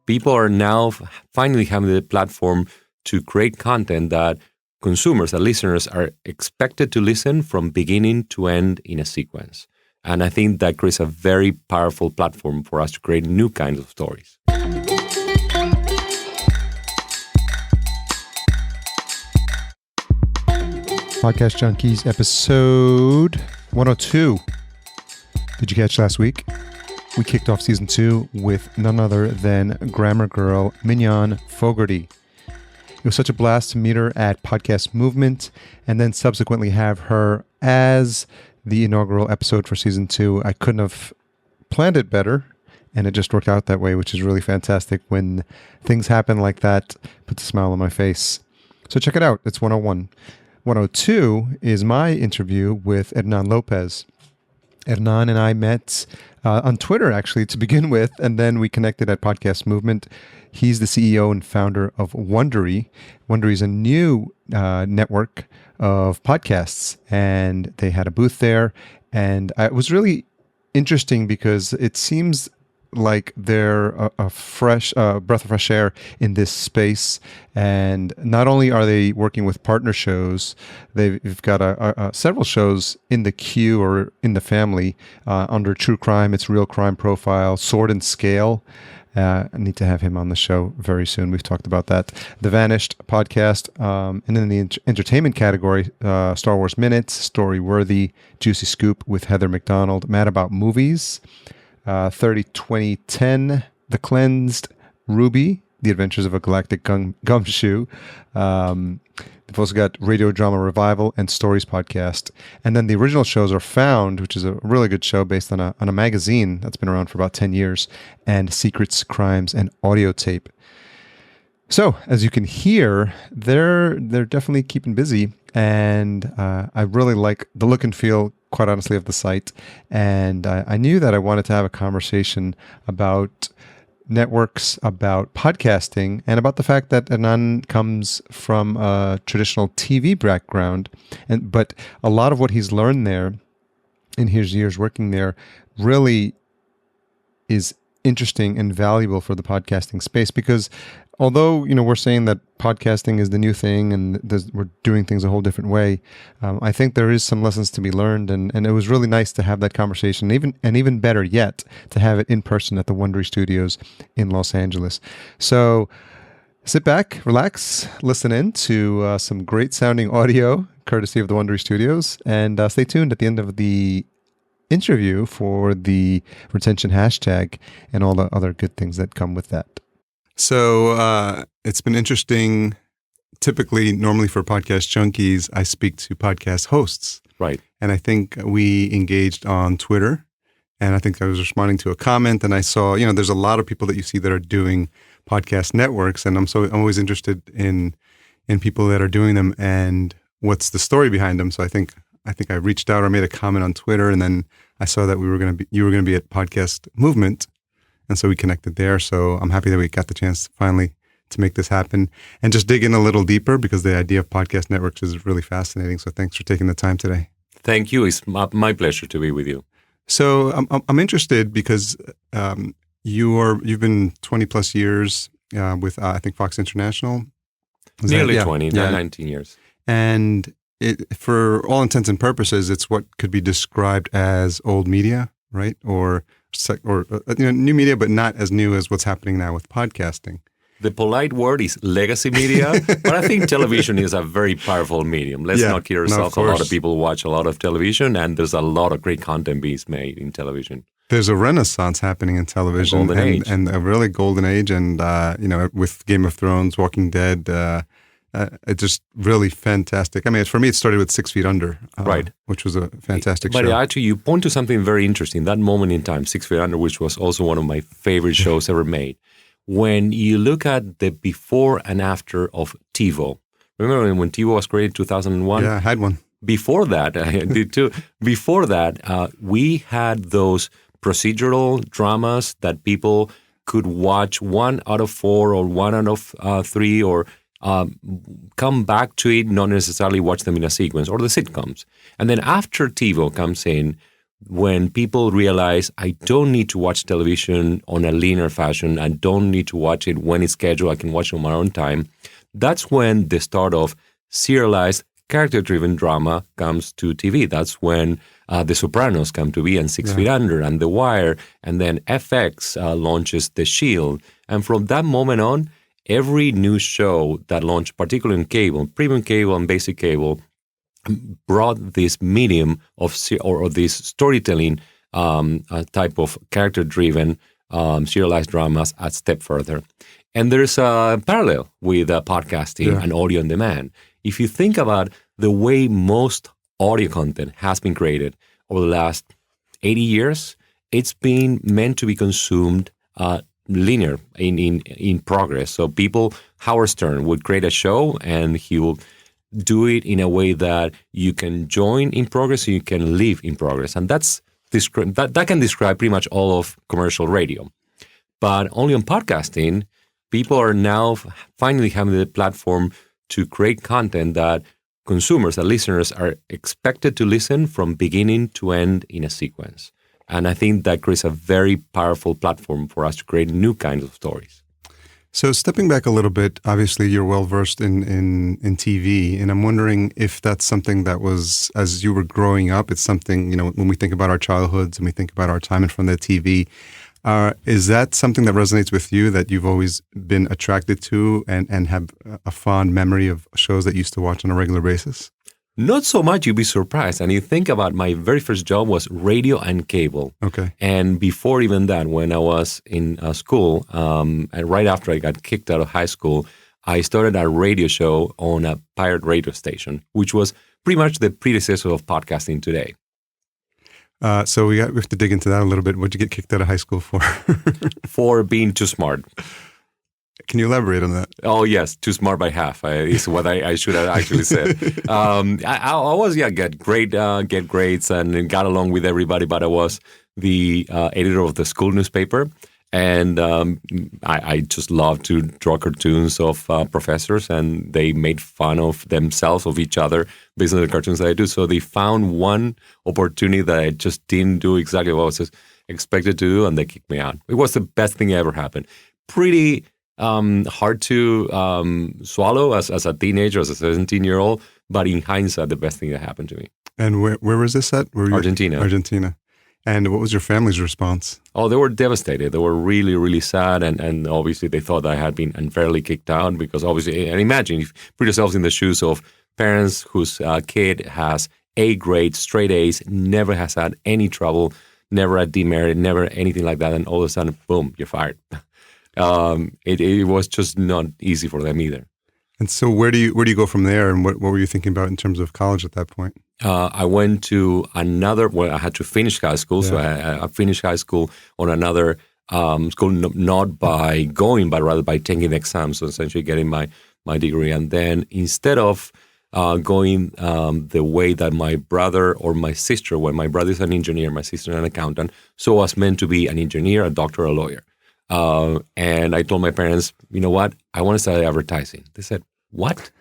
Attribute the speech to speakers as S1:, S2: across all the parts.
S1: People are now finally having the platform to create content that consumers, that listeners are expected to listen from beginning to end in a sequence. And I think that creates a very powerful platform for us to create new kinds of stories.
S2: Podcast Junkies, episode 102. Did you catch last week? We kicked off season 2 with none other than grammar girl Mignon Fogarty. It was such a blast to meet her at Podcast Movement and then subsequently have her as the inaugural episode for season 2. I couldn't have planned it better, and it just worked out that way, which is really fantastic. When things happen like that, puts a smile on my face. So check it out. It's 101. 102 is my interview with Hernan Lopez. Hernan and I met on Twitter, actually, to begin with, and then we connected at Podcast Movement. He's the CEO and founder of Wondery. Wondery is a new network of podcasts, and they had a booth there. And it was really interesting because it seems like they're a fresh breath of fresh air in this space. And not only are they working with partner shows, they've got several shows in the queue or in the family under True Crime. It's Real Crime Profile, Sword and Scale. I need to have him on the show very soon. We've talked about that. The Vanished podcast. And then in the entertainment category, Star Wars Minutes, Story Worthy, Juicy Scoop with Heather McDonald, Mad About Movies, 30-20-10, The Cleansed, Ruby, The Adventures of a Galactic Gumshoe. They've also got Radio Drama Revival and Stories Podcast. And then the original shows are Found, which is a really good show based on a magazine that's been around for about 10 years, and Secrets, Crimes, and Audio Tape. So, as you can hear, they're definitely keeping busy, and I really like the look and feel, quite honestly, of the site. And I knew that I wanted to have a conversation about networks, about podcasting, and about the fact that Hernan comes from a traditional TV background. But a lot of what he's learned there in his years working there really is interesting and valuable for the podcasting space, because although, we're saying that podcasting is the new thing and we're doing things a whole different way, I think there is some lessons to be learned, and it was really nice to have that conversation, even better yet, to have it in person at the Wondery Studios in Los Angeles. So sit back, relax, listen in to some great sounding audio courtesy of the Wondery Studios, and stay tuned at the end of the interview for the retention hashtag and all the other good things that come with that.
S3: So it's been interesting. Typically, normally for Podcast Junkies, I speak to podcast hosts.
S1: Right.
S3: And I think we engaged on Twitter, and I think I was responding to a comment, and I saw, there's a lot of people that you see that are doing podcast networks, and I'm always interested in people that are doing them and what's the story behind them. So I think I reached out or made a comment on Twitter, and then I saw that you were going to be at Podcast Movement. And so we connected there. So I'm happy that we got the chance finally to make this happen and just dig in a little deeper, because the idea of podcast networks is really fascinating. So thanks for taking the time today.
S1: Thank you. It's my pleasure to be with you.
S3: So I'm interested because you've been 20 plus years with I think Fox International.
S1: Nearly 20, 19 years.
S3: And for all intents and purposes, it's what could be described as old media, right? Or new media, but not as new as what's happening now with podcasting.
S1: The polite word is legacy media, but I think television is a very powerful medium. Let's not kid ourselves. A lot of people watch a lot of television, and there's a lot of great content being made in television.
S3: There's a renaissance happening in television, and a really golden age, and with Game of Thrones, Walking Dead, it's just really fantastic. I mean, for me, it started with 6 Feet Under,
S1: right,
S3: which was a fantastic show.
S1: But actually, you point to something very interesting. That moment in time, 6 Feet Under, which was also one of my favorite shows ever made. When you look at the before and after of TiVo, remember when TiVo was created in 2001?
S3: Yeah, I had one.
S1: Before that, I did too. Before that, we had those procedural dramas that people could watch 1 out of 4 or 1 out of 3 or come back to it, not necessarily watch them in a sequence, or the sitcoms. And then after TiVo comes in, when people realize I don't need to watch television on a linear fashion, I don't need to watch it when it's scheduled, I can watch it on my own time. That's when the start of serialized, character-driven drama comes to TV. That's when The Sopranos come to be, and Six Feet Under, and The Wire, and then FX launches The Shield. And from that moment on, every new show that launched, particularly in cable, premium cable and basic cable, brought this medium of or this storytelling type of character-driven serialized dramas a step further. And there's a parallel with podcasting and audio on demand. If you think about the way most audio content has been created over the last 80 years, it's been meant to be consumed linear in progress. So Howard Stern would create a show and he will do it in a way that you can join in progress and you can live in progress. And that can describe pretty much all of commercial radio. But only on podcasting, people are now finally having the platform to create content that consumers, that listeners are expected to listen from beginning to end in a sequence. And I think that creates a very powerful platform for us to create new kinds of stories.
S3: So stepping back a little bit, obviously you're well-versed in TV, and I'm wondering if that's something that was, as you were growing up, it's something, when we think about our childhoods and we think about our time in front of the TV, is that something that resonates with you, that you've always been attracted to and have a fond memory of shows that you used to watch on a regular basis?
S1: Not so much, you'd be surprised. And you think about my very first job was radio and cable.
S3: Okay.
S1: And before even that, when I was in school, and right after I got kicked out of high school, I started a radio show on a pirate radio station, which was pretty much the predecessor of podcasting today.
S3: So we have to dig into that a little bit. What did you get kicked out of high school for?
S1: For being too smart.
S3: Can you elaborate on that?
S1: Oh, yes. Too smart by half is what I should have actually said. I was, get grades and got along with everybody, but I was the editor of the school newspaper. And I just loved to draw cartoons of professors, and they made fun of themselves, of each other, based on the cartoons that I do. So they found one opportunity that I just didn't do exactly what I was expected to do, and they kicked me out. It was the best thing that ever happened. Pretty hard to swallow as a teenager, as a 17-year-old, but in hindsight, the best thing that happened to me.
S3: And where was this at?
S1: Argentina.
S3: Argentina. And what was your family's response?
S1: Oh, they were devastated. They were really, really sad. And obviously they thought that I had been unfairly kicked out because obviously, and imagine, if you put yourselves in the shoes of parents whose kid has A grades, straight A's, never has had any trouble, never a demerit, never anything like that. And all of a sudden, boom, you're fired. It was just not easy for them either.
S3: And so where do you go from there? And what were you thinking about in terms of college at that point?
S1: I went to I had to finish high school. Yeah. So I finished high school on another school, not by going, but rather by taking the exam. So essentially getting my degree. And then instead of going the way that my brother or my sister went, my brother is an engineer, my sister an accountant. So I was meant to be an engineer, a doctor, a lawyer. And I told my parents, you know what? I want to study advertising. They said, what?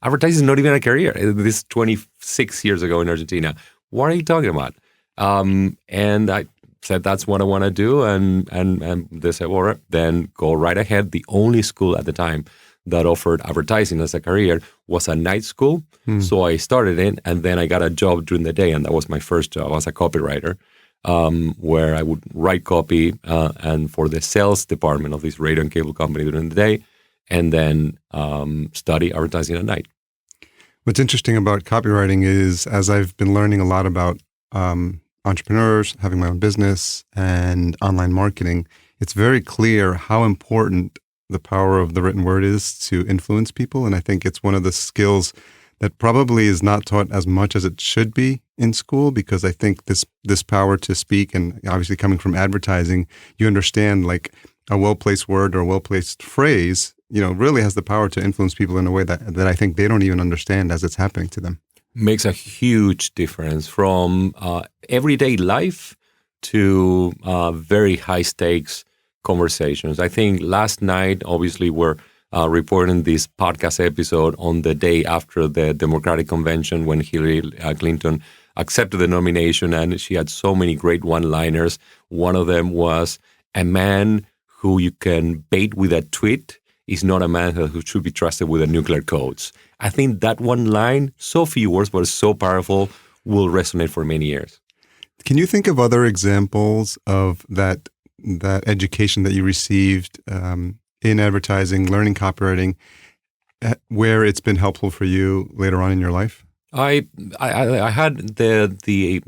S1: Advertising is not even a career. This is 26 years ago in Argentina. What are you talking about? And I said, that's what I want to do. And they said, well, then go right ahead. The only school at the time that offered advertising as a career was a night school. So I started it, and then I got a job during the day. And that was my first job. I was a copywriter, where I would write copy and for the sales department of this radio and cable company during the day, and then study advertising at night.
S3: What's interesting about copywriting is, as I've been learning a lot about entrepreneurs, having my own business, and online marketing, it's very clear how important the power of the written word is to influence people. And I think it's one of the skills that probably is not taught as much as it should be in school, because I think this power to speak, and obviously coming from advertising, you understand like a well-placed word or a well-placed phrase, really has the power to influence people in a way that I think they don't even understand as it's happening to them.
S1: Makes a huge difference from everyday life to very high-stakes conversations. I think last night, obviously, we're reporting this podcast episode on the day after the Democratic Convention when Hillary Clinton accepted the nomination, and she had so many great one-liners. One of them was, a man who you can bait with a tweet is not a man who should be trusted with the nuclear codes. I think that one line, so few words, but so powerful, will resonate for many years.
S3: Can you think of other examples of that education that you received in advertising, learning copywriting, where it's been helpful for you later on in your life? I
S1: had the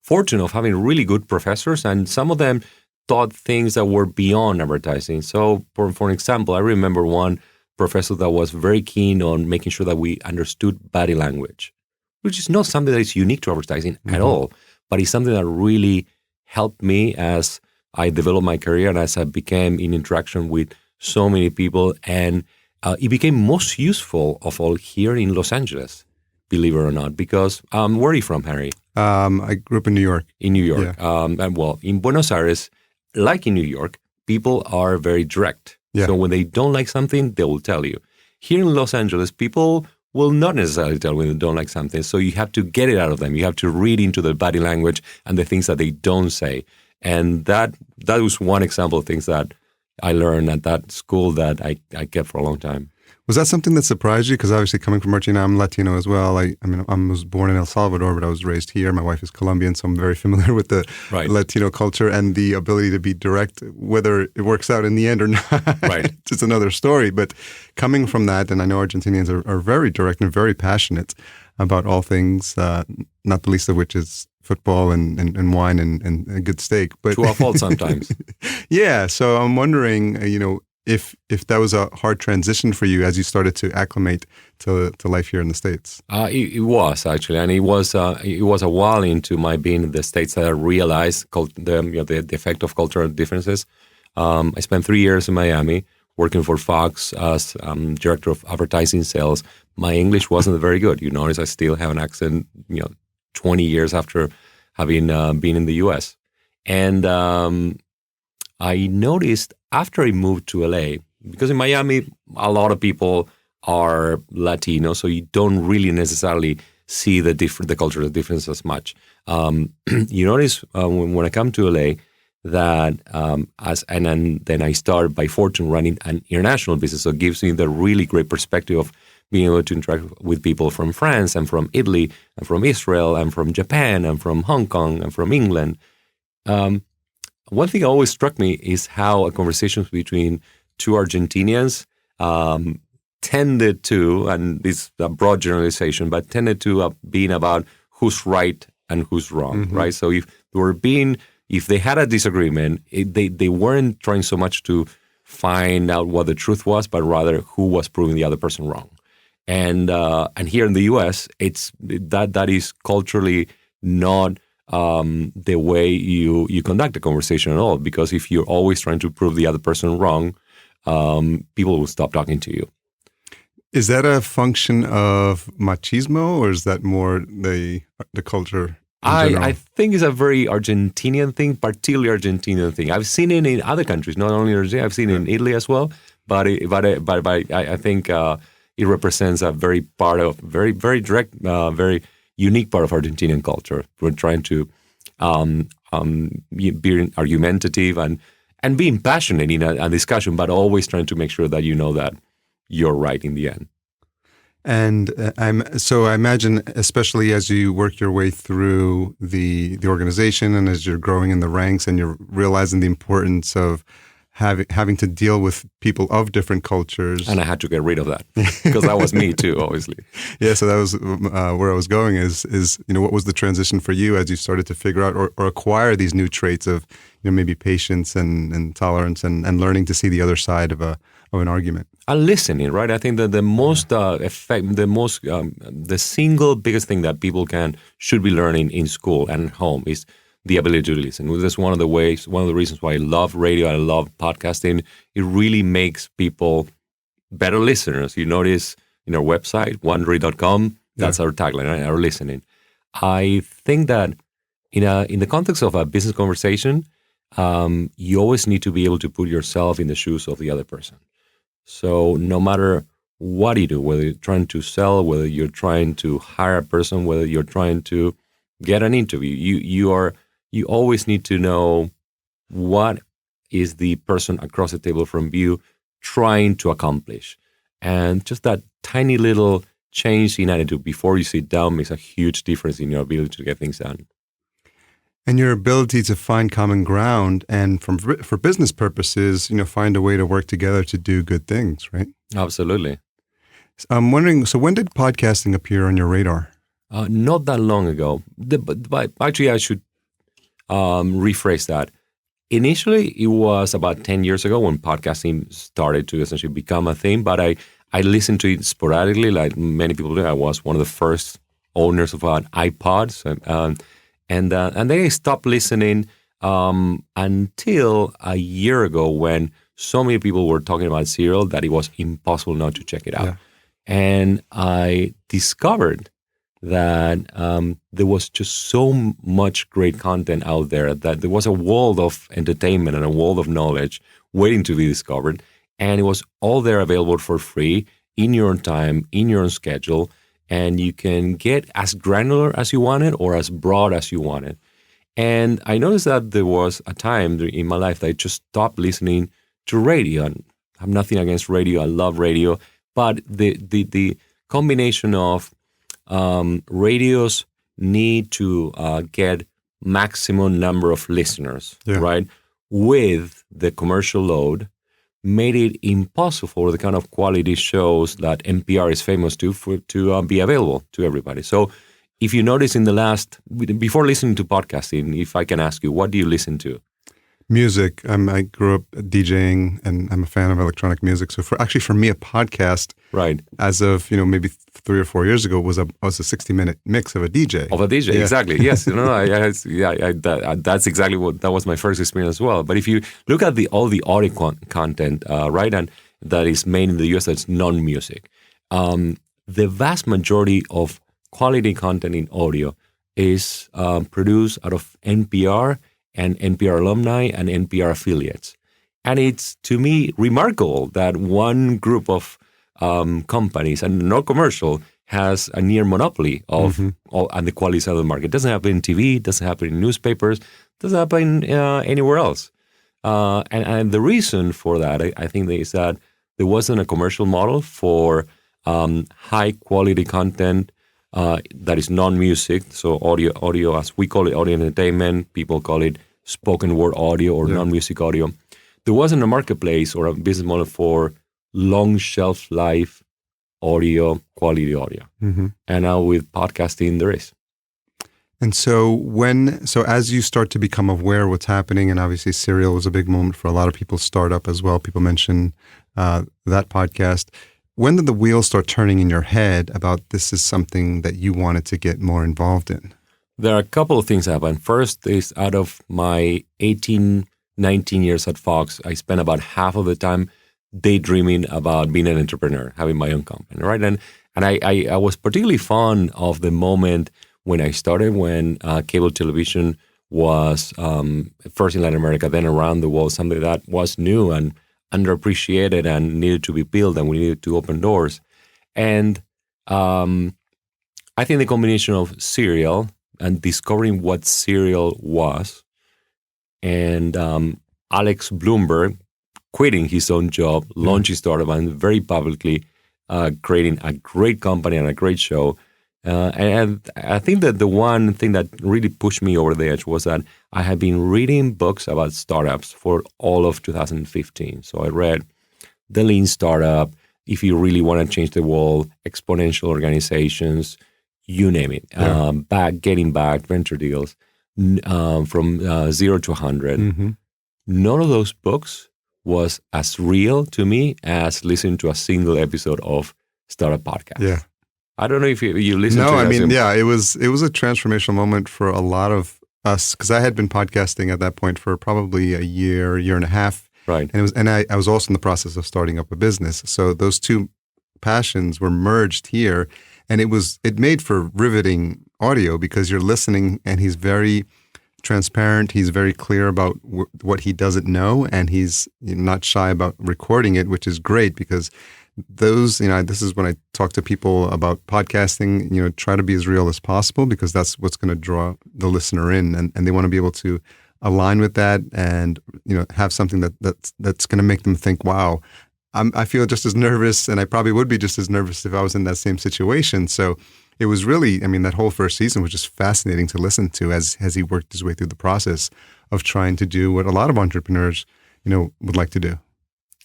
S1: fortune of having really good professors, and some of them taught things that were beyond advertising. So, for example, I remember one professor that was very keen on making sure that we understood body language, which is not something that is unique to advertising at all, but it's something that really helped me as I developed my career and as I became in interaction with so many people. And it became most useful of all here in Los Angeles, believe it or not, because where are you from, Harry?
S3: I grew up in New York.
S1: In New York.
S3: Yeah.
S1: And well, in Buenos Aires, like in New York, people are very direct.
S3: Yeah.
S1: So when they don't like something, they will tell you. Here in Los Angeles, people will not necessarily tell when they don't like something. So you have to get it out of them. You have to read into the body language and the things that they don't say. And that was one example of things that I learned at that school that I kept for a long time.
S3: Was that something that surprised you? Because obviously coming from Argentina, I'm Latino as well. I was born in El Salvador, but I was raised here. My wife is Colombian, so I'm very familiar with the Latino culture and the ability to be direct, whether it works out in the end or not.
S1: Right.
S3: It's another story. But coming from that, and I know Argentinians are very direct and very passionate about all things, not the least of which is football and wine and a good steak. But
S1: to our fault sometimes.
S3: Yeah. So I'm wondering, if that was a hard transition for you as you started to acclimate to life here in the States.
S1: It was actually, and it was a while into my being in the States that I realized the effect of cultural differences. I spent 3 years in Miami working for Fox as director of advertising sales. My English wasn't very good. You notice I still have an accent, 20 years after having been in the U.S. And I noticed after I moved to LA, because in Miami, a lot of people are Latino, so you don't really necessarily see the cultural difference as much. You notice when I come to LA that then I started by fortune running an international business, so it gives me the really great perspective of being able to interact with people from France and from Italy and from Israel and from Japan and from Hong Kong and from England. One thing that always struck me is how a conversation between two Argentinians tended to, and this is a broad generalization, but tended to being about who's right and who's wrong, right? So if they had a disagreement, they weren't trying so much to find out what the truth was, but rather who was proving the other person wrong. And here in the U.S., it's that is culturally not the way you conduct a conversation at all. Because if you're always trying to prove the other person wrong, people will stop talking to you.
S3: Is that a function of machismo, or is that more the culture?
S1: I think it's a very Argentinian thing, particularly Argentinian thing. I've seen it in other countries, not only in Argentina. I've seen it in Italy as well. But I think it represents a very very direct, very unique part of Argentinian culture. We're trying to be argumentative and being passionate in a discussion, but always trying to make sure that you know that you're right in the end.
S3: And I imagine, especially as you work your way through the organization and as you're growing in the ranks and you're realizing the importance of having to deal with people of different cultures.
S1: And I had to get rid of that because that was me too, obviously.
S3: Yeah, so that was where I was going is what was the transition for you as you started to figure out or acquire these new traits of maybe patience and tolerance and learning to see the other side of an argument.
S1: And listening, right? I think that the single biggest thing that people should be learning in school and at home is the ability to listen. That's one of the reasons why I love radio, I love podcasting. It really makes people better listeners. You notice in our website, Wondery.com, that's our tagline, right? Our listening. I think that in the context of a business conversation, you always need to be able to put yourself in the shoes of the other person. So no matter what you do, whether you're trying to sell, whether you're trying to hire a person, whether you're trying to get an interview. You always need to know what is the person across the table from you trying to accomplish. And just that tiny little change in attitude before you sit down makes a huge difference in your ability to get things done.
S3: And your ability to find common ground and for business purposes, find a way to work together to do good things, right?
S1: Absolutely.
S3: I'm wondering, so when did podcasting appear on your radar?
S1: Not that long ago. But actually, I should rephrase that. Initially, it was about 10 years ago when podcasting started to essentially become a thing, but I listened to it sporadically, like many people do. I was one of the first owners of an iPod, and then I stopped listening until a year ago when so many people were talking about Serial that it was impossible not to check it out. Yeah. And I discovered that there was just so much great content out there that there was a world of entertainment and a world of knowledge waiting to be discovered. And it was all there available for free in your own time, in your own schedule. And you can get as granular as you wanted or as broad as you wanted. And I noticed that there was a time in my life that I just stopped listening to radio. And I have nothing against radio. I love radio. But the combination of radios need to get maximum number of listeners, right, with the commercial load, made it impossible for the kind of quality shows that NPR is famous to be available to everybody. So if you notice before listening to podcasting, if I can ask you, what do you listen to?
S3: Music. I grew up DJing, and I'm a fan of electronic music. So for me, a podcast,
S1: right,
S3: as of maybe 3 or 4 years ago, was a 60-minute mix of a DJ.
S1: Of a DJ, exactly. Yes, that's exactly that was my first experience as well. But if you look at all the audio content, right, and that is made in the US, that's non-music. The vast majority of quality content in audio is produced out of NPR and NPR alumni and NPR affiliates. And it's, to me, remarkable that one group of companies, and not commercial, has a near monopoly of and the quality side of the market. It doesn't happen in TV, it doesn't happen in newspapers, it doesn't happen anywhere else. And the reason for that, I think, is that there wasn't a commercial model for high-quality content that is non-music, so audio, as we call it, audio entertainment. People call it spoken word audio or non-music audio. There wasn't a marketplace or a business model for long shelf life audio, quality audio. And now with podcasting, there is.
S3: And so as you start to become aware of what's happening, and obviously Serial was a big moment for a lot of people's startup as well. People mention that podcast. When did the wheels start turning in your head about this is something that you wanted to get more involved in?
S1: There are a couple of things that happened. First is, out of my 18, 19 years at Fox, I spent about half of the time daydreaming about being an entrepreneur, having my own company, right? And I was particularly fond of the moment when I started, when cable television was first in Latin America, then around the world, something that was new and underappreciated and needed to be built, and we needed to open doors. And I think the combination of Serial and discovering what Serial was, and Alex Bloomberg quitting his own job, launching startup, and very publicly creating a great company and a great show. And I think that the one thing that really pushed me over the edge was that I had been reading books about startups for all of 2015. So I read The Lean Startup, If You Really Want to Change the World, Exponential Organizations, you name it, Getting Back, Venture Deals, from 0 to 100. None of those books was as real to me as listening to a single episode of Startup Podcast.
S3: Yeah.
S1: I don't know if you listen to it.
S3: No, I mean, it was a transformational moment for a lot of us, because I had been podcasting at that point for probably a year and a half.
S1: Right.
S3: And I was also in the process of starting up a business. So those two passions were merged here, and it made for riveting audio, because you're listening and he's very transparent. He's very clear about what he doesn't know, and he's not shy about recording it, which is great, because those, this is when I talk to people about podcasting, try to be as real as possible, because that's what's going to draw the listener in, and they want to be able to align with that, and have something that's going to make them think, wow, I feel just as nervous, and I probably would be just as nervous if I was in that same situation. So it was really, that whole first season was just fascinating to listen to as he worked his way through the process of trying to do what a lot of entrepreneurs, would like to do.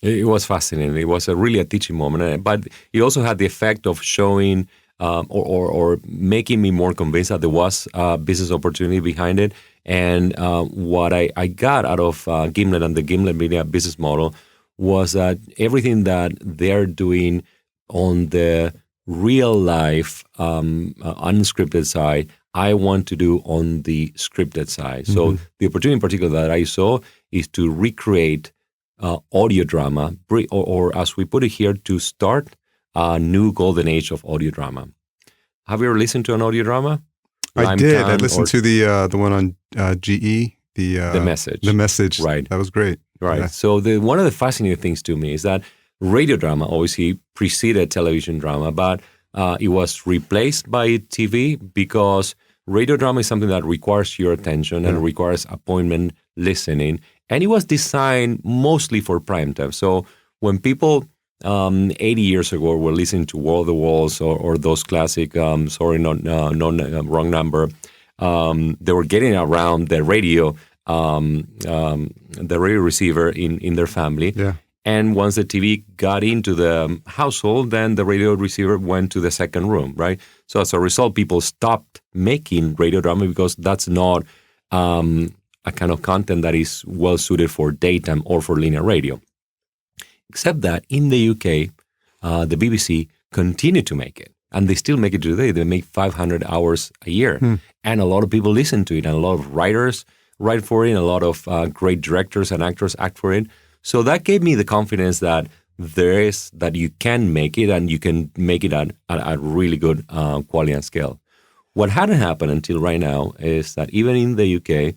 S1: It was fascinating. It was really a teaching moment, but it also had the effect of showing or making me more convinced that there was a business opportunity behind it. And what I got out of Gimlet and the Gimlet Media business model was that everything that they're doing on the real life unscripted side, I want to do on the scripted side. Mm-hmm. So the opportunity in particular that I saw is to recreate audio drama, or as we put it here, to start a new golden age of audio drama. Have you ever listened to an audio drama?
S3: I did. I listened to the one on GE. The
S1: Message.
S3: The Message.
S1: Right.
S3: That was great.
S1: Right.
S3: Yeah.
S1: So one of the fascinating things to me is that radio drama obviously preceded television drama, but it was replaced by TV because radio drama is something that requires your attention and requires appointment listening. And it was designed mostly for prime time. So when people 80 years ago were listening to War of the Walls or those classic, wrong number, they were getting around the radio receiver in their family.
S3: Yeah.
S1: And once the TV got into the household, then the radio receiver went to the second room, right? So as a result, people stopped making radio drama because that's not a kind of content that is well suited for daytime or for linear radio. Except that in the UK, the BBC continued to make it. And they still make it today. They make 500 hours a year. And a lot of people listen to it. And a lot of writers write for it. And a lot of great directors and actors act for it. So that gave me the confidence that you can make it, and you can make it at a really good quality and scale. What hadn't happened until right now is that even in the UK,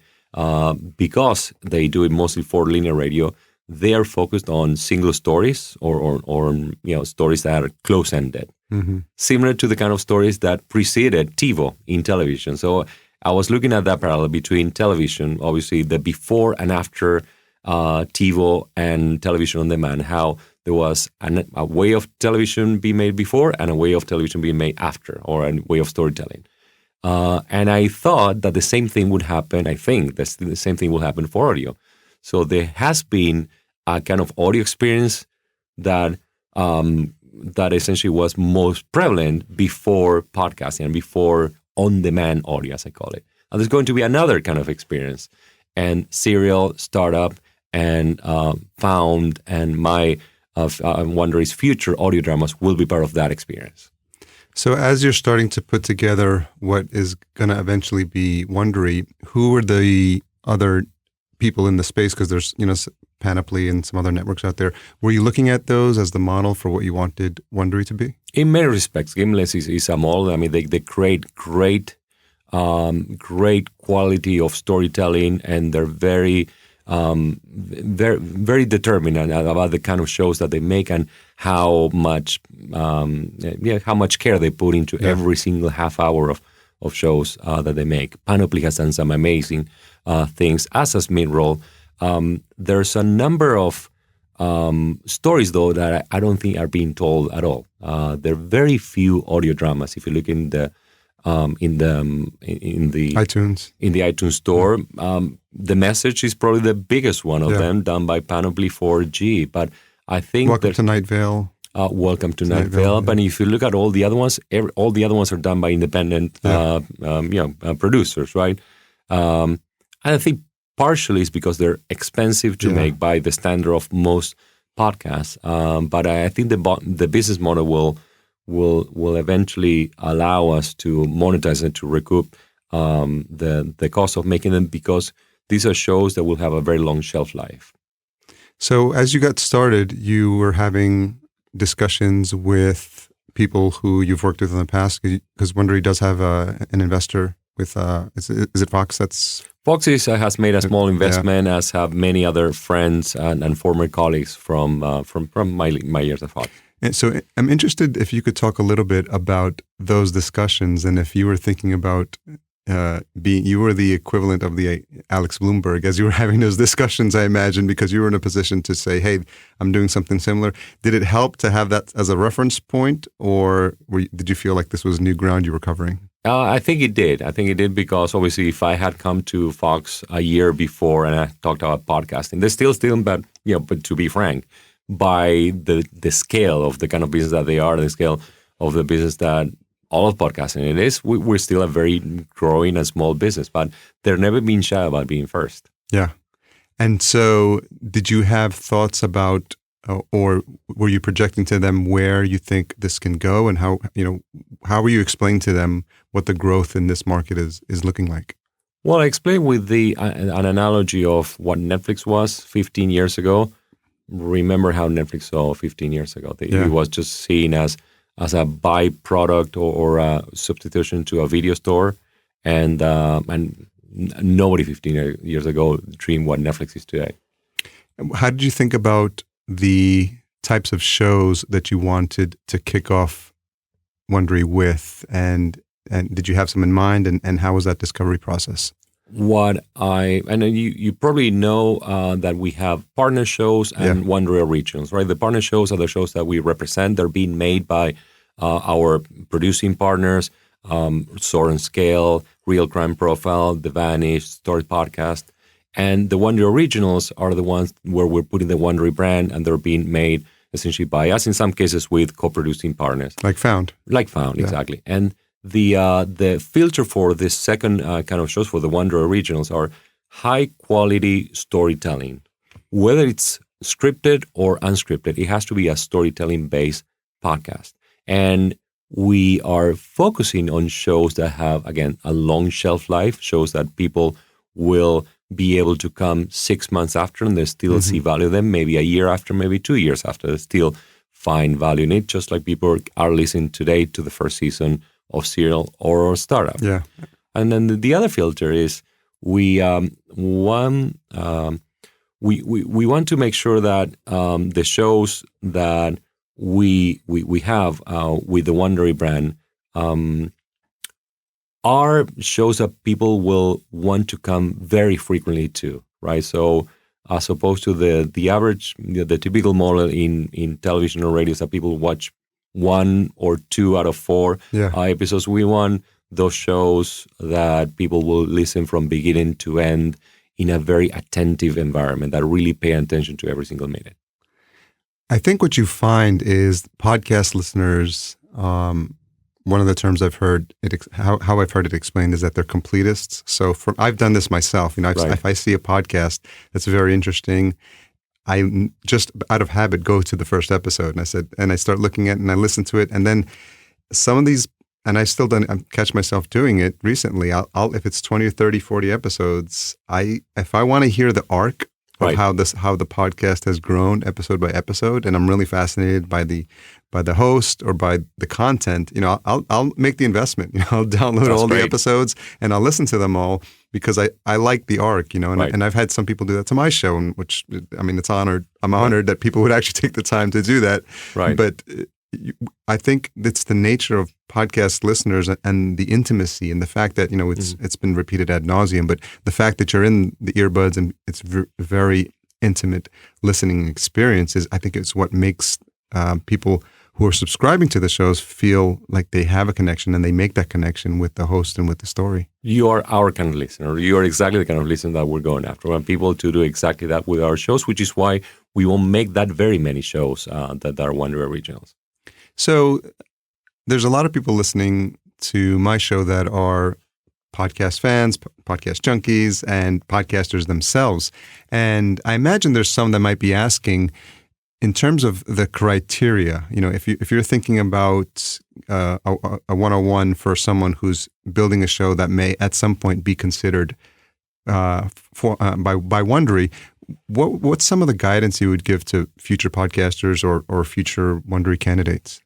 S1: because they do it mostly for linear radio, they are focused on single stories or stories that are close-ended, similar to the kind of stories that preceded TiVo in television. So I was looking at that parallel between television, obviously the before and after TiVo and television on demand, how there was a way of television being made before and a way of television being made after, or a way of storytelling. And I thought that the same thing would happen. I think that the same thing will happen for audio. So there has been a kind of audio experience that essentially was most prevalent before podcasting and before on-demand audio, as I call it. And there's going to be another kind of experience. And Serial, Startup, and Found, and my Wondery's future audio dramas will be part of that experience.
S3: So as you're starting to put together what is going to eventually be Wondery, who are the other people in the space? Because there's, Panoply and some other networks out there. Were you looking at those as the model for what you wanted Wondery to be?
S1: In many respects, Gimlet is a model. I mean, they create great quality of storytelling, and they're very very determined about the kind of shows that they make and how much care they put into every single half hour of shows that they make. Panoply has done some amazing things, as has Midroll. There's a number of stories, though, that I don't think are being told at all. There are very few audio dramas. If you look in the iTunes store, The Message is probably the biggest one of them, done by Panoply for G. But I think
S3: Welcome to Night Vale.
S1: Welcome to Night Vale. But if you look at all the other ones, all the other ones are done by independent producers, right? And I think partially it's because they're expensive to make by the standard of most podcasts. But I think the business model will eventually allow us to monetize and to recoup the cost of making them, because these are shows that will have a very long shelf life.
S3: So as you got started, you were having discussions with people who you've worked with in the past, because Wondery does have an investor with, is it Fox?
S1: Fox has made a small investment, as have many other friends and former colleagues from my years at Fox.
S3: And so I'm interested if you could talk a little bit about those discussions, and if you were thinking about you were the equivalent of the Alex Bloomberg as you were having those discussions, I imagine, because you were in a position to say, hey, I'm doing something similar. Did it help to have that as a reference point, or did you feel like this was new ground you were covering?
S1: I think it did. I think it did because obviously if I had come to Fox a year before and I talked about podcasting, they're still, but to be frank, by the scale of the kind of business that they are, the scale of the business that all of podcasting it is, we're still a very growing and small business, but they're never been shy about being first.
S3: Yeah. And so did you have thoughts about, or were you projecting to them where you think this can go, and how were you explaining to them what the growth in this market is looking like?
S1: Well, I explained with an analogy of what Netflix was 15 years ago. Remember how Netflix saw 15 years ago. It was just seen as a byproduct or a substitution to a video store, and nobody 15 years ago dreamed what Netflix is today.
S3: How did you think about the types of shows that you wanted to kick off Wondery with, and did you have some in mind, and how was that discovery process? You probably know that we have partner shows and Wondery originals, right? The partner shows are the shows that we represent. They're being made by our producing partners, Soar and Scale, Real Crime Profile, The Vanish, Story Podcast. And the Wondery originals are the ones where we're putting the Wondery brand, and they're being made essentially by us, in some cases with co-producing partners. Like Found,
S1: exactly. And the filter for this second kind of shows for the Wondery originals are high-quality storytelling. Whether it's scripted or unscripted, it has to be a storytelling-based podcast. And we are focusing on shows that have, again, a long shelf life, shows that people will be able to come 6 months after and they still see value in them, maybe a year after, maybe 2 years after, they still find value in it, just like people are listening today to the first season of Serial or Startup.
S3: Yeah.
S1: And then the other filter is we want to make sure that the shows that we have with the Wondery brand are shows that people will want to come very frequently to, right? So as opposed to the average, the typical model in television or radio is that people watch 1 or 2 out of 4 episodes. We want those shows that people will listen from beginning to end in a very attentive environment that really pay attention to every single minute.
S3: I think what you find is podcast listeners, one of the terms I've heard, how I've heard it explained is that they're completists. So I've done this myself. If I see a podcast that's very interesting, I just out of habit go to the first episode and I start looking at it and I listen to it. And then some of these, and I still don't catch myself doing it recently. I'll if it's 20 or 30, 40 episodes, if I want to hear the arc of how the podcast has grown episode by episode, and I'm really fascinated by the host or by the content, I'll make the investment. I'll download all the episodes and I'll listen to them all because I like the arc, and I've had some people do that to my show, which it's honored. I'm honored that people would actually take the time to do that. Right. But I think it's the nature of podcast listeners and the intimacy and the fact that, it's been repeated ad nauseum, but the fact that you're in the earbuds and it's very intimate listening experiences, I think it's what makes people who are subscribing to the shows feel like they have a connection and they make that connection with the host and with the story.
S1: You are our kind of listener. You are exactly the kind of listener that we're going after. We want people to do exactly that with our shows, which is why we won't make that very many shows that are Wondery originals.
S3: So there's a lot of people listening to my show that are podcast fans, podcast junkies, and podcasters themselves. And I imagine there's some that might be asking, in terms of the criteria, if you're thinking about a 101 for someone who's building a show that may at some point be considered by Wondery, what's some of the guidance you would give to future podcasters or future Wondery candidates?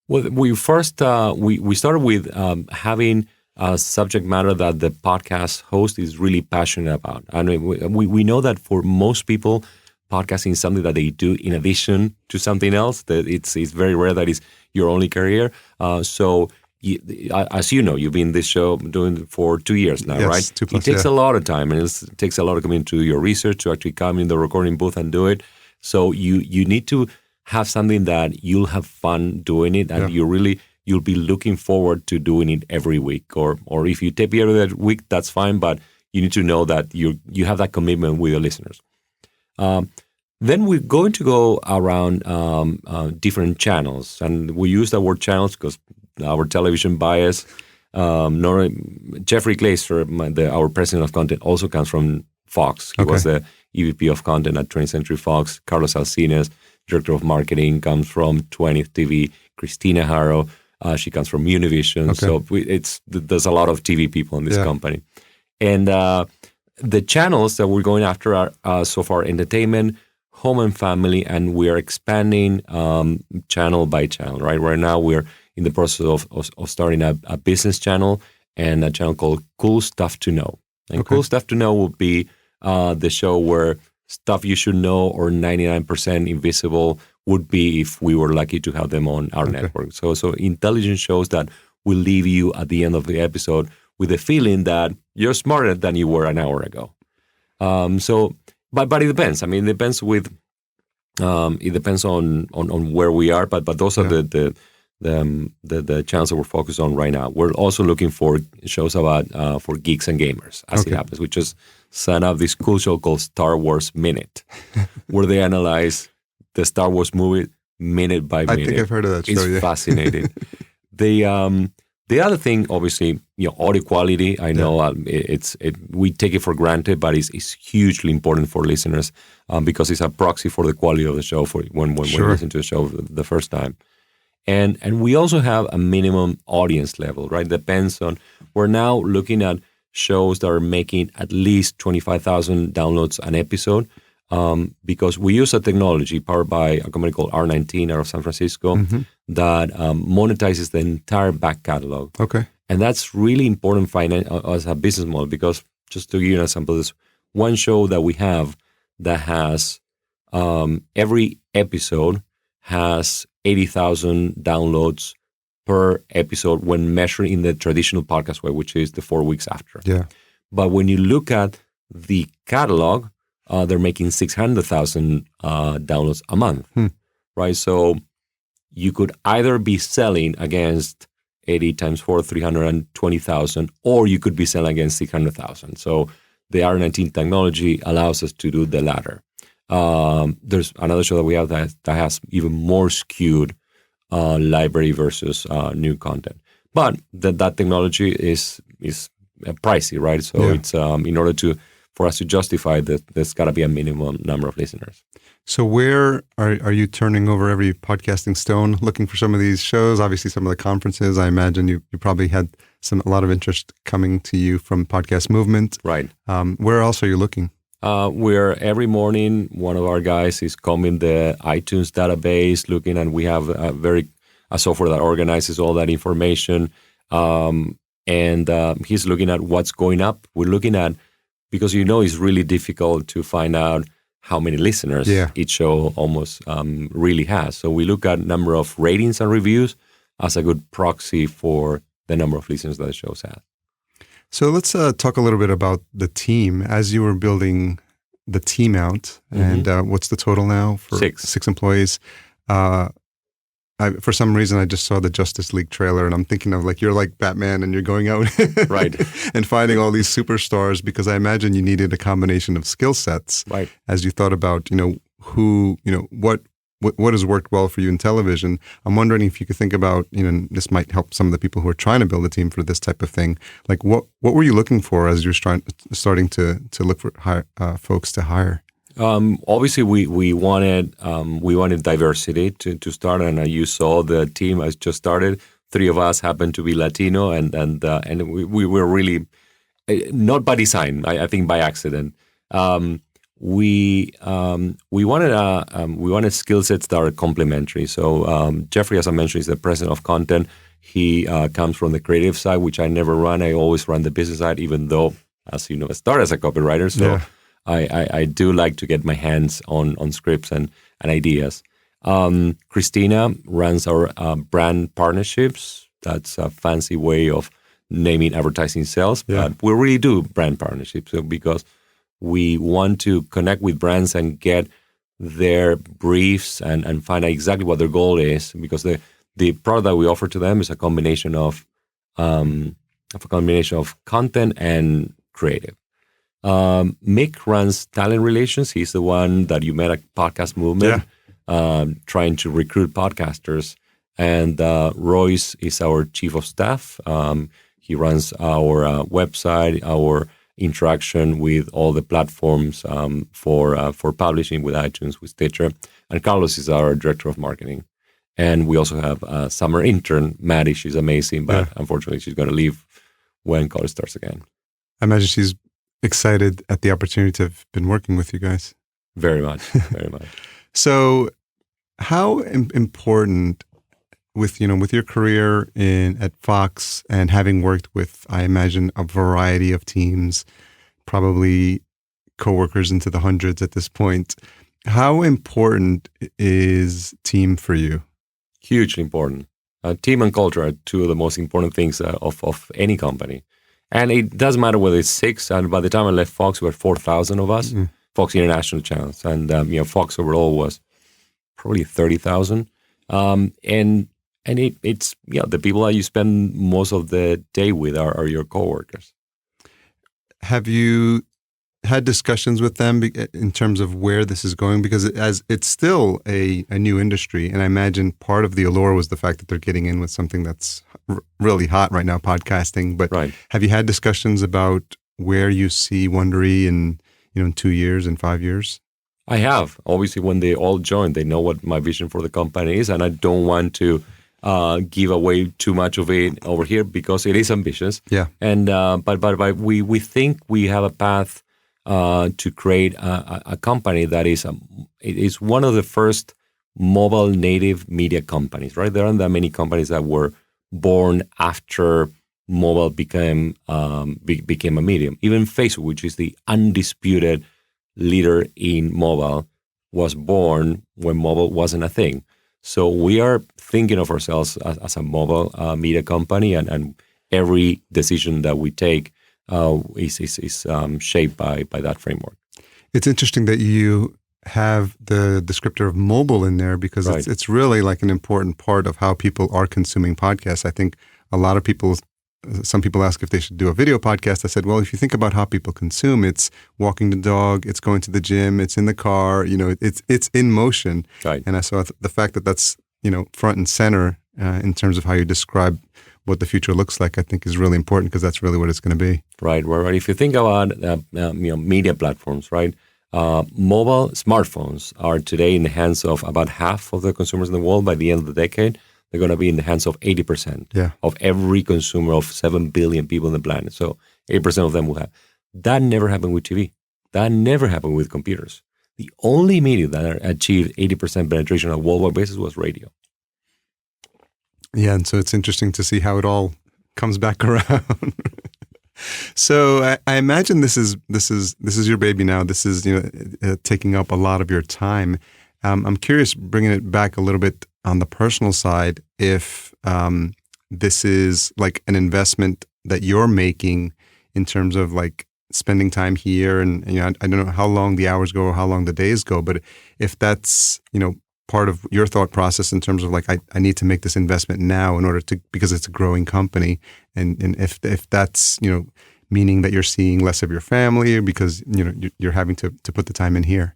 S1: Well, we first we started with having a subject matter that the podcast host is really passionate about, and we know that for most people, podcasting is something that they do in addition to something else. That it's very rare that it's your only career. So as you know, you've been in this show doing for 2 years now,
S3: yes,
S1: right?
S3: 2+,
S1: it takes a lot of time, and it takes a lot of coming to your research to actually come in the recording booth and do it. So you need to have something that you'll have fun doing it, and you'll be looking forward to doing it every week. Or if you take the other week, that's fine, but you need to know that you have that commitment with your listeners. Then we're going to go around different channels, and we use the word channels because our television bias. Jeffrey Glazer, our president of content, also comes from Fox. He was the EVP of content at 20th Century Fox. Carlos Alcines, director of marketing, comes from 20th TV. Christina Harrow, she comes from Univision. So there's a lot of TV people in this company. And the channels that we're going after are so far entertainment, home and family, and we are expanding channel by channel. Right now, we're in the process of starting a business channel and a channel called Cool Stuff to Know. And Cool Stuff to Know will be the show where stuff you should know or 99% invisible would be if we were lucky to have them on our network. So intelligent shows that will leave you at the end of the episode with the feeling that you're smarter than you were an hour ago. But it depends. I mean, it depends on where we are. But those are the channels that we're focused on right now. We're also looking for shows about for geeks and gamers, as it happens. We just signed up this cool show called Star Wars Minute, where they analyze the Star Wars movie minute by minute.
S3: I think I've heard of that show.
S1: It's fascinating. The other thing, obviously, audio quality. I know we take it for granted, but it's hugely important for listeners because it's a proxy for the quality of the show for when you listen to the show the first time. And we also have a minimum audience level, right? Depends on. We're now looking at shows that are making at least 25,000 downloads an episode because we use a technology powered by a company called R19 out of San Francisco that monetizes the entire back catalog. And that's really important as a business model because, just to give you an example, there's one show that we have that has every episode has 80,000 downloads per episode when measured in the traditional podcast way, which is the 4 weeks after. But when you look at the catalog, they're making 600,000 downloads a month, right? So you could either be selling against 80 times 4, 320,000, or you could be selling against 600,000. So the R19 technology allows us to do the latter. There's another show that we have that has even more skewed library versus new content. But that technology is pricey, right? So it's in order for us to justify that there's got to be a minimum number of listeners.
S3: So where are you turning over every podcasting stone, looking for some of these shows? Obviously, some of the conferences, I imagine you probably had a lot of interest coming to you from Podcast Movement.
S1: Right.
S3: Where else are you looking?
S1: We're every morning, one of our guys is combing the iTunes database, looking, and we have a software that organizes all that information. And he's looking at what's going up. We're looking at, because it's really difficult to find out how many listeners each show almost really has. So we look at number of ratings and reviews as a good proxy for the number of listeners that the shows have.
S3: So let's talk a little bit about the team. As you were building the team out, and what's the total now for 6 employees? For some reason, I just saw the Justice League trailer, and I'm thinking of you're like Batman, and you're going out and finding all these superstars, because I imagine you needed a combination of skill sets.
S1: Right.
S3: As you thought about, what has worked well for you in television. I'm wondering if you could think about, this might help some of the people who are trying to build a team for this type of thing. Like, what were you looking for as you're starting to look for folks to hire?
S1: Obviously, we wanted diversity to start, and you saw the team has just started. 3 of us happen to be Latino, and we were really not by design. I think by accident. We wanted skill sets that are complementary. So Jeffrey, as I mentioned, is the president of content. He comes from the creative side, which I never run. I always run the business side, even though, as you know, I started as a copywriter. So I do like to get my hands on scripts and ideas. Christina runs our brand partnerships. That's a fancy way of naming advertising sales, but we really do brand partnerships because we want to connect with brands and get their briefs and find out exactly what their goal is, because the product that we offer to them is a combination of content and creative. Mick runs talent relations. He's the one that you met at Podcast Movement, trying to recruit podcasters. And Royce is our chief of staff. He runs our website, our interaction with all the platforms for publishing with iTunes, with Stitcher. And Carlos is our director of marketing. And we also have a summer intern, Maddie. She's amazing, but unfortunately she's going to leave when college starts again.
S3: I imagine she's excited at the opportunity to have been working with you guys.
S1: Very much, very much.
S3: So how important with your career at Fox and having worked with, I imagine, a variety of teams, probably coworkers into the hundreds at this point, how important is team for you?
S1: Hugely important. Team and culture are two of the most important things of any company. And it doesn't matter whether it's 6, and by the time I left Fox, we were 4,000 of us, Fox International channels. And Fox overall was probably 30,000. And it's the people that you spend most of the day with are your coworkers.
S3: Have you had discussions with them in terms of where this is going? Because as it's still a new industry, and I imagine part of the allure was the fact that they're getting in with something that's really hot right now, podcasting. But have you had discussions about where you see Wondery in 2 years and 5 years?
S1: I have. Obviously, when they all join, they know what my vision for the company is, and I don't want to give away too much of it over here because it is ambitious.
S3: Yeah.
S1: And but we think we have a path to create a company that is one of the first mobile native media companies, right? There aren't that many companies that were born after mobile became a medium. Even Facebook, which is the undisputed leader in mobile, was born when mobile wasn't a thing. So we are thinking of ourselves as a mobile media company, and every decision that we take is shaped by that framework.
S3: It's interesting that you have the descriptor of mobile in there because it's really like an important part of how people are consuming podcasts. I think some people ask if they should do a video podcast. I said, well, if you think about how people consume, it's walking the dog, it's going to the gym, it's in the car, it's in motion.
S1: Right.
S3: And I saw the fact that that's, front and center in terms of how you describe what the future looks like, I think is really important because that's really what it's going to be.
S1: Right. If you think about media platforms, right? Mobile smartphones are today in the hands of about half of the consumers in the world. By the end of the decade, they're going to be in the hands of 80% of every consumer of 7 billion people on the planet. So 80% of them will have. That never happened with TV. That never happened with computers. The only media that achieved 80% penetration on a worldwide basis was radio.
S3: Yeah, and so it's interesting to see how it all comes back around. So I imagine this is your baby now. This is taking up a lot of your time. I'm curious, bringing it back a little bit on the personal side, if this is like an investment that you're making in terms of like spending time here, and I don't know how long the hours go or how long the days go, but if that's part of your thought process in terms of like I need to make this investment now in order to, because it's a growing company, and if that's meaning that you're seeing less of your family or because you're having to put the time in here.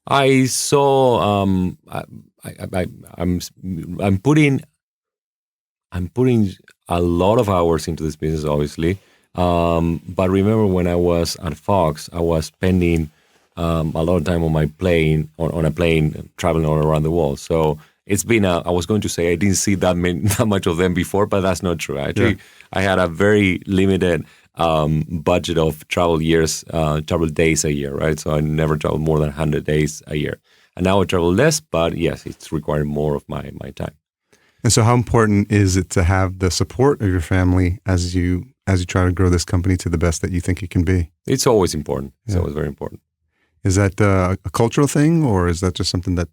S1: I saw I'm putting a lot of hours into this business, obviously. But remember when I was at Fox, I was spending a lot of time on my plane, on a plane, traveling all around the world. So it's been I was going to say I didn't see that much of them before, but that's not true. Actually, I had a very limited budget of travel days a year, right? So I never traveled more than 100 days a year. And now I travel less, but yes, it's requiring more of my time.
S3: And so how important is it to have the support of your family as you try to grow this company to the best that you think it can be?
S1: It's always important. It's always very important.
S3: Is that a cultural thing, or is that just something that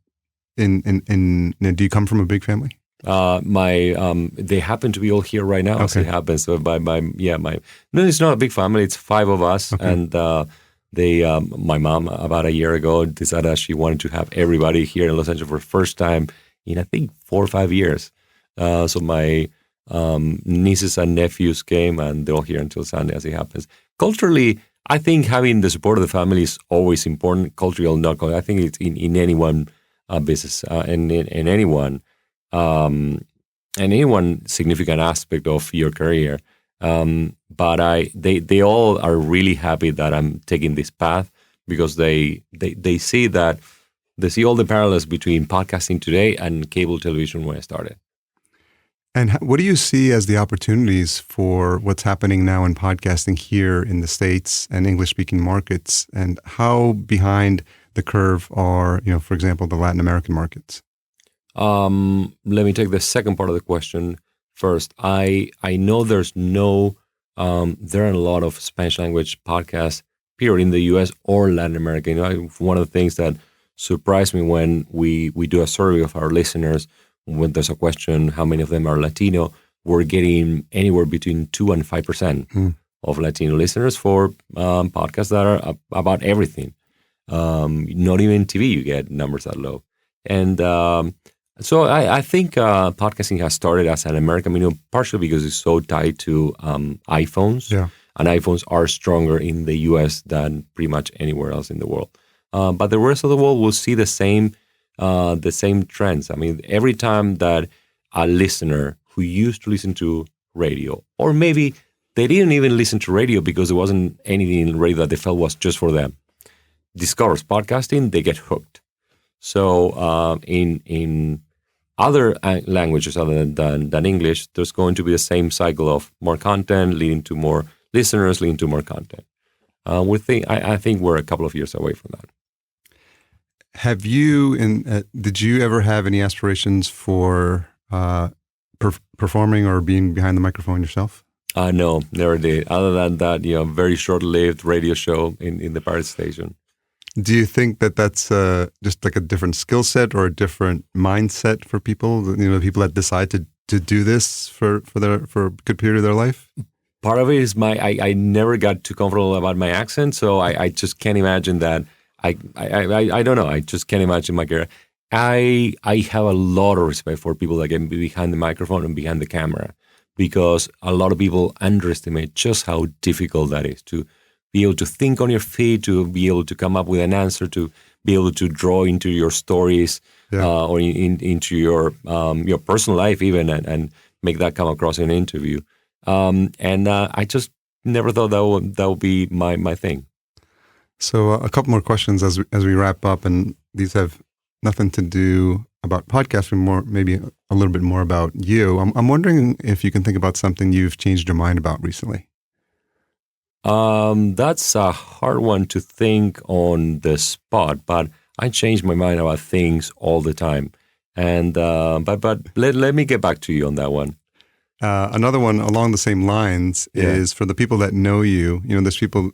S3: do you come from a big family?
S1: They happen to be all here right now, as it happens. So no, it's not a big family. It's 5 of us, and my mom about a year ago decided that she wanted to have everybody here in Los Angeles for the first time in I think 4 or 5 years. So my nieces and nephews came, and they're all here until Sunday, as it happens. Culturally, I think having the support of the family is always important. Cultural, not cultural. I think it's in any one business, in anyone. And any one significant aspect of your career. But they all are really happy that I'm taking this path, because they see all the parallels between podcasting today and cable television when I started.
S3: And what do you see as the opportunities for what's happening now in podcasting here in the States and English-speaking markets, and how behind the curve are, for example, the Latin American markets?
S1: Let me take the second part of the question first. I know there are a lot of Spanish language podcasts here in the U.S. or Latin America. One of the things that surprised me when we do a survey of our listeners, when there's a question, how many of them are Latino, we're getting anywhere between 2 and 5% of Latino listeners for podcasts that are about everything. Not even TV, you get numbers that low. And so I think podcasting has started as an American, partially because it's so tied to iPhones. Yeah. And iPhones are stronger in the U.S. than pretty much anywhere else in the world. But the rest of the world will see the same trends. Every time that a listener who used to listen to radio, or maybe they didn't even listen to radio because there wasn't anything in radio that they felt was just for them, discovers podcasting, they get hooked. So in other languages other than English, there's going to be the same cycle of more content leading to more listeners, leading to more content. I think we're a couple of years away from that.
S3: Have you, did you ever have any aspirations for performing or being behind the microphone yourself?
S1: No, never did. Other than that, very short-lived radio show in the pirate station.
S3: Do you think that that's just like a different skill set or a different mindset for people? People that decide to do this for a good period of their life?
S1: Part of it is I never got too comfortable about my accent, so I just can't imagine that. I don't know. I just can't imagine my career. I have a lot of respect for people that can be behind the microphone and behind the camera, because a lot of people underestimate just how difficult that is, to be able to think on your feet, to be able to come up with an answer, to be able to draw into your stories or into your personal life even, and make that come across in an interview. I just never thought that would be my thing.
S3: So a couple more questions as we wrap up, and these have nothing to do about podcasting, maybe a little bit more about you. I'm wondering if you can think about something you've changed your mind about recently.
S1: That's a hard one to think on the spot, but I change my mind about things all the time. And but let me get back to you on that one.
S3: Another one along the same lines is for the people that know you. There's people,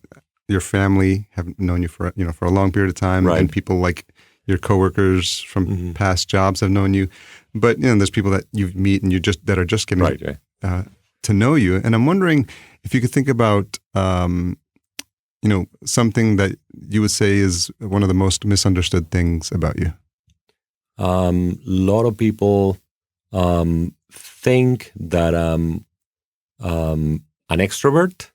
S3: your family have known you for a long period of time, right. And people like your coworkers from past jobs have known you. But there's people that you meet and that are just getting to know you. And I'm wondering if you could think about something that you would say is one of the most misunderstood things about you.
S1: A lot of people think that I'm an extrovert,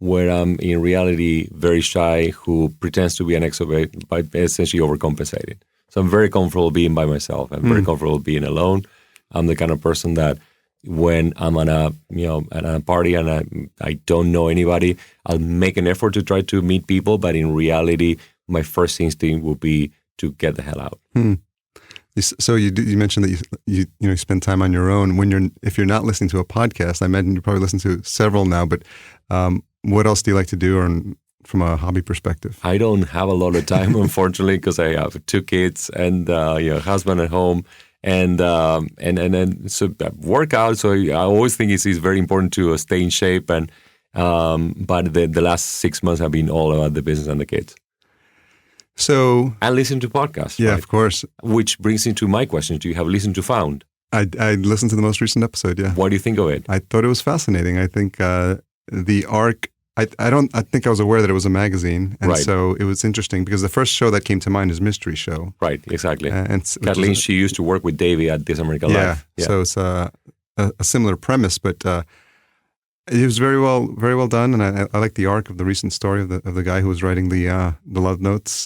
S1: where I'm in reality very shy, who pretends to be an extrovert by essentially overcompensating. So I'm very comfortable being by myself. I'm very comfortable being alone. I'm the kind of person that when I'm at a party and I don't know anybody, I'll make an effort to try to meet people, but in reality, my first instinct will be to get the hell out.
S3: So you mentioned that you spend time on your own. If you're not listening to a podcast, I imagine you probably listen to several now. But what else do you like to do, from a hobby perspective?
S1: I don't have a lot of time, unfortunately, because I have 2 kids and husband at home, and then so work out. So I always think it's very important to stay in shape. But the last 6 months have been all about the business and the kids.
S3: So
S1: and listen to podcasts.
S3: yeah,
S1: right?
S3: of course.
S1: Which brings into my question: do you have listened to Found?
S3: I listened to the most recent episode. Yeah,
S1: What do you think of it?
S3: I thought it was fascinating. I think the arc. I think I was aware that it was a magazine, and
S1: Right.
S3: so it was interesting because the first show that came to mind is Mystery Show.
S1: Right, exactly.
S3: Which
S1: Kathleen,
S3: is-
S1: she used to work with Davey at This American
S3: yeah,
S1: Life. Yeah.
S3: so it's a similar premise, but it was very well done, and I like the arc of the recent story of the guy who was writing the love notes.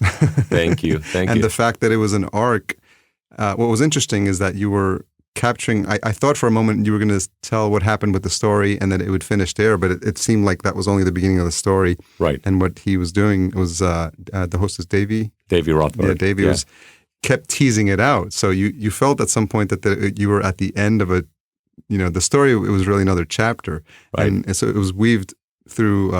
S1: Thank you. Thank
S3: and
S1: you.
S3: the fact that it was an arc. What was interesting is that you were capturing. I thought for a moment you were going to tell what happened with the story and that it would finish there, but it seemed like that was only the beginning of the story.
S1: Right.
S3: And what he was doing was the host is Davey.
S1: Davey Rothberg.
S3: Yeah, Davey was kept teasing it out. So you felt at some point that you were at the end of the story. It was really another chapter,
S1: Right.
S3: and so it was weaved through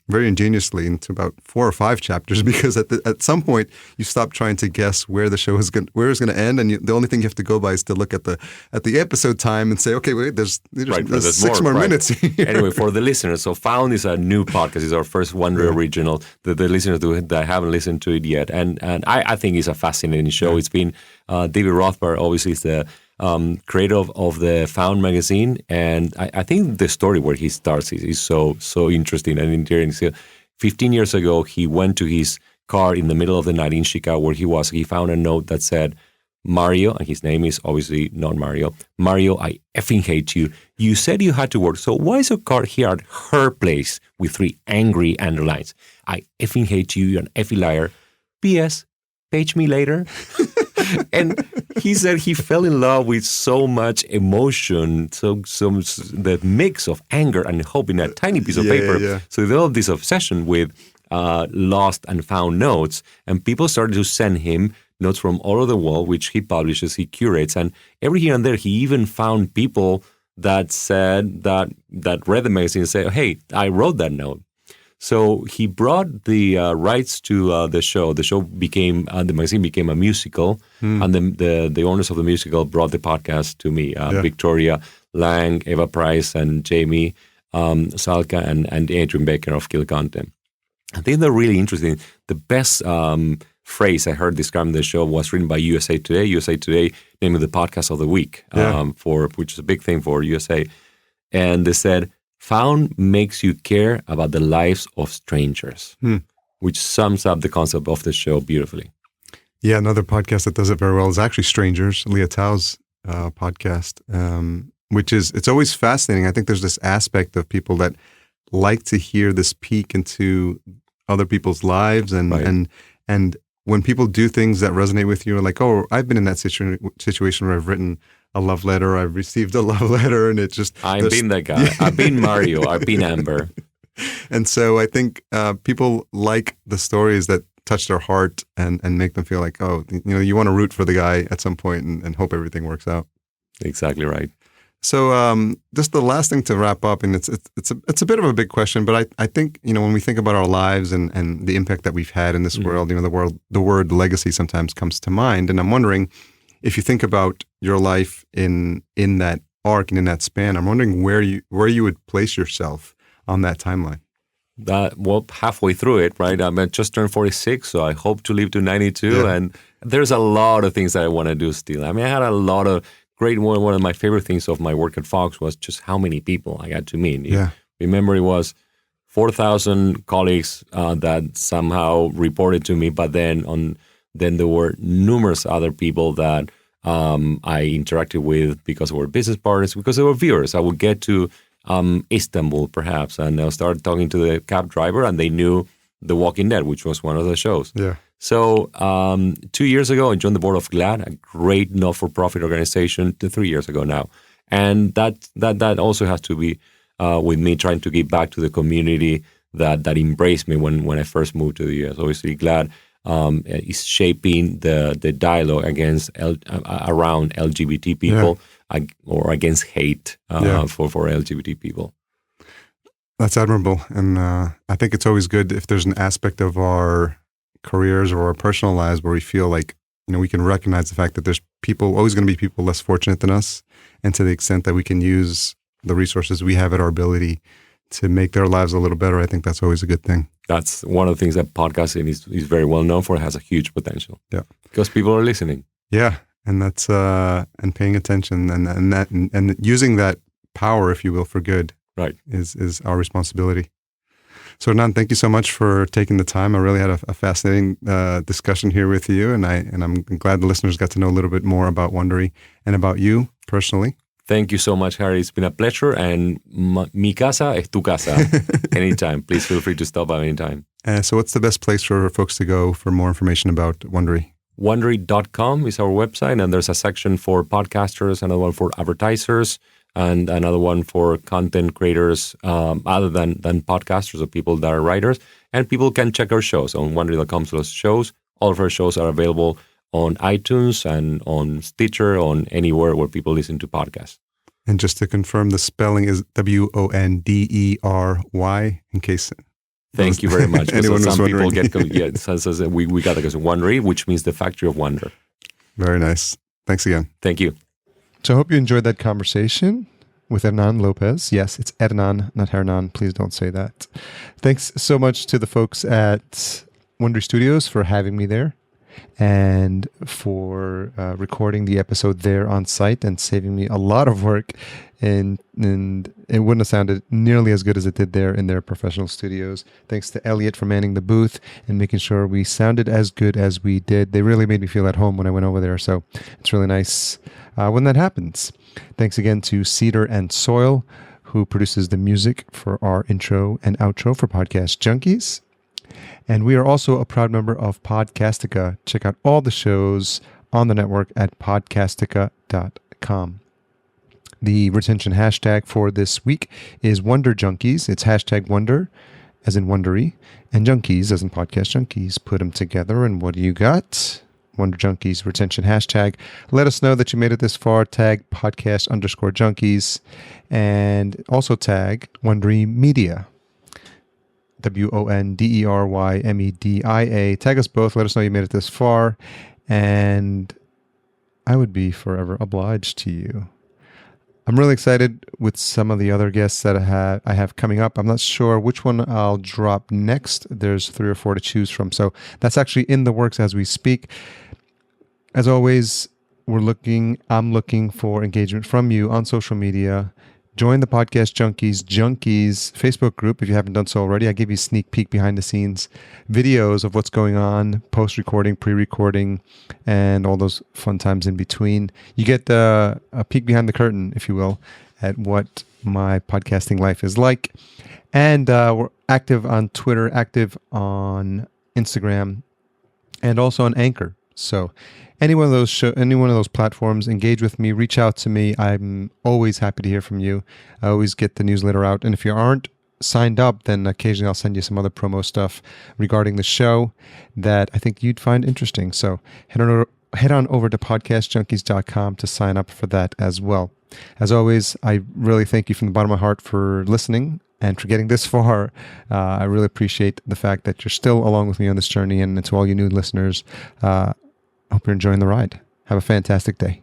S3: very ingeniously into about 4 or 5 chapters. Because at some point you stop trying to guess where the show is going to end, and the only thing you have to go by is to look at the episode time and say, okay, wait, there's
S1: Right,
S3: 6 more
S1: right.
S3: minutes here.
S1: Anyway, for the listeners, so Found is a new podcast. It's our first Wondery original. The listeners that haven't listened to it yet, and I think it's a fascinating show. It's been David Rothbard, obviously, is the creator of the Found magazine, and I think the story where he starts is so interesting and endearing. So 15 years ago, he went to his car in the middle of the night in Chicago where he was. He found a note that said, Mario, and his name is obviously not Mario. Mario, I effing hate you. You said you had to work, so why is your car here at her place with 3 angry underlines? I effing hate you, you're an effing liar. P.S. Page me later. And he said he fell in love with so much emotion, the mix of anger and hope in a tiny piece of paper.
S3: Yeah.
S1: So he developed this obsession with lost and found notes, and people started to send him notes from all over the world, which he publishes, he curates, and every here and there he even found people that said that read the magazine and said, "Hey, I wrote that note." So he brought the rights to the show. The show became the magazine became a musical, and the owners of the musical brought the podcast to me. Victoria Lang, Eva Price, and Jamie Salka, and Adrian Baker of Kill Content. I think they're really interesting. The best phrase I heard describing the show was written by USA Today. USA Today named it the podcast of the week, which is a big thing for USA. And they said, Found makes you care about the lives of strangers, which sums up the concept of the show beautifully.
S3: Yeah, another podcast that does it very well is actually Strangers, Leah Tao's podcast, which it's always fascinating. I think there's this aspect of people that like to hear this peek into other people's lives, and when people do things that resonate with you, like, oh, I've been in that situation where I've written a love letter, I've received a love letter, and it just...
S1: I've been that guy. Yeah. I've been Mario. I've been Amber.
S3: And so I think people like the stories that touch their heart and make them feel like, oh, you want to root for the guy at some point and hope everything works out.
S1: Exactly right.
S3: So just the last thing to wrap up, and it's a bit of a big question, but I think, when we think about our lives and the impact that we've had in this world, the word legacy sometimes comes to mind. And I'm wondering, if you think about your life in that arc and in that span, I'm wondering where you would place yourself on that timeline.
S1: Halfway through it, right? I just turned 46, so I hope to live to 92.
S3: Yeah.
S1: And there's a lot of things that I want to do still. I mean, I had a lot of one of my favorite things of my work at Fox was just how many people I got to meet.
S3: Yeah.
S1: Remember, it was 4,000 colleagues that somehow reported to me, but then there were numerous other people that I interacted with because they were business partners, because they were viewers. I would get to Istanbul, perhaps, and I'll start talking to the cab driver, and they knew The Walking Dead, which was one of the shows.
S3: Yeah.
S1: So 2 years ago, I joined the board of GLAAD, a great not-for-profit organization, 3 years ago now. And that also has to be with me trying to give back to the community that embraced me when I first moved to the U.S. Obviously, GLAAD is shaping the dialogue around LGBT people or against hate for LGBT people.
S3: That's admirable. And I think it's always good if there's an aspect of our careers or our personal lives where we feel like, we can recognize the fact that there's always going to be people less fortunate than us. And to the extent that we can use the resources we have at our ability to make their lives a little better, I think that's always a good thing.
S1: that's one of the things that podcasting is very well known for. It has a huge potential.
S3: Yeah.
S1: Because people are listening.
S3: Yeah. And that's, and paying attention and using that power, if you will, for good.
S1: Right.
S3: Is our responsibility. So Hernan, thank you so much for taking the time. I really had a fascinating discussion here with you, and I'm glad the listeners got to know a little bit more about Wondery and about you personally.
S1: Thank you so much, Harry. It's been a pleasure, and mi casa es tu casa. Anytime. Please feel free to stop by anytime.
S3: So what's the best place for folks to go for more information about Wondery?
S1: Wondery.com is our website, and there's a section for podcasters, another one for advertisers, and another one for content creators other than podcasters or people that are writers. And people can check our shows on Wondery.com/shows. All of our shows are available on iTunes and on Stitcher, on anywhere where people listen to podcasts.
S3: And just to confirm, the spelling is Wondery, in case...
S1: Thank you very much.
S3: Anyone
S1: some
S3: was
S1: people
S3: wondering.
S1: we got because of Wondery, which means the factory of wonder.
S3: Very nice. Thanks again.
S1: Thank you.
S2: So I hope you enjoyed that conversation with Hernan Lopez. Yes, it's Hernan, not Hernan. Please don't say that. Thanks so much to the folks at Wondery Studios for having me there and for recording the episode there on site and saving me a lot of work. And it wouldn't have sounded nearly as good as it did there in their professional studios. Thanks to Elliot for manning the booth and making sure we sounded as good as we did. They really made me feel at home when I went over there. So it's really nice when that happens. Thanks again to Cedar and Soil, who produces the music for our intro and outro for Podcast Junkies. And we are also a proud member of Podcastica. Check out all the shows on the network at podcastica.com. The retention hashtag for this week is Wonder Junkies. It's hashtag Wonder, as in Wondery, and Junkies, as in Podcast Junkies. Put them together, and what do you got? Wonder Junkies retention hashtag. Let us know that you made it this far. Tag podcast_junkies, and also tag Wondery Media. WONDERYMEDIA. Tag us both. Let us know you made it this far, and I would be forever obliged to you. I'm really excited with some of the other guests that I have coming up. I'm not sure which one I'll drop next. There's 3 or 4 to choose from. So that's actually in the works as we speak. As always, I'm looking for engagement from you on social media. Join the Podcast Junkies Facebook group if you haven't done so already. I give you a sneak peek behind the scenes videos of what's going on, post-recording, pre-recording, and all those fun times in between. You get a peek behind the curtain, if you will, at what my podcasting life is like. And we're active on Twitter, active on Instagram, and also on Anchor. So any one of those platforms, engage with me, reach out to me. I'm always happy to hear from you. I always get the newsletter out. And if you aren't signed up, then occasionally I'll send you some other promo stuff regarding the show that I think you'd find interesting. So head on over to podcastjunkies.com to sign up for that as well. As always, I really thank you from the bottom of my heart for listening and for getting this far. I really appreciate the fact that you're still along with me on this journey. And to all you new listeners, I hope you're enjoying the ride. Have a fantastic day.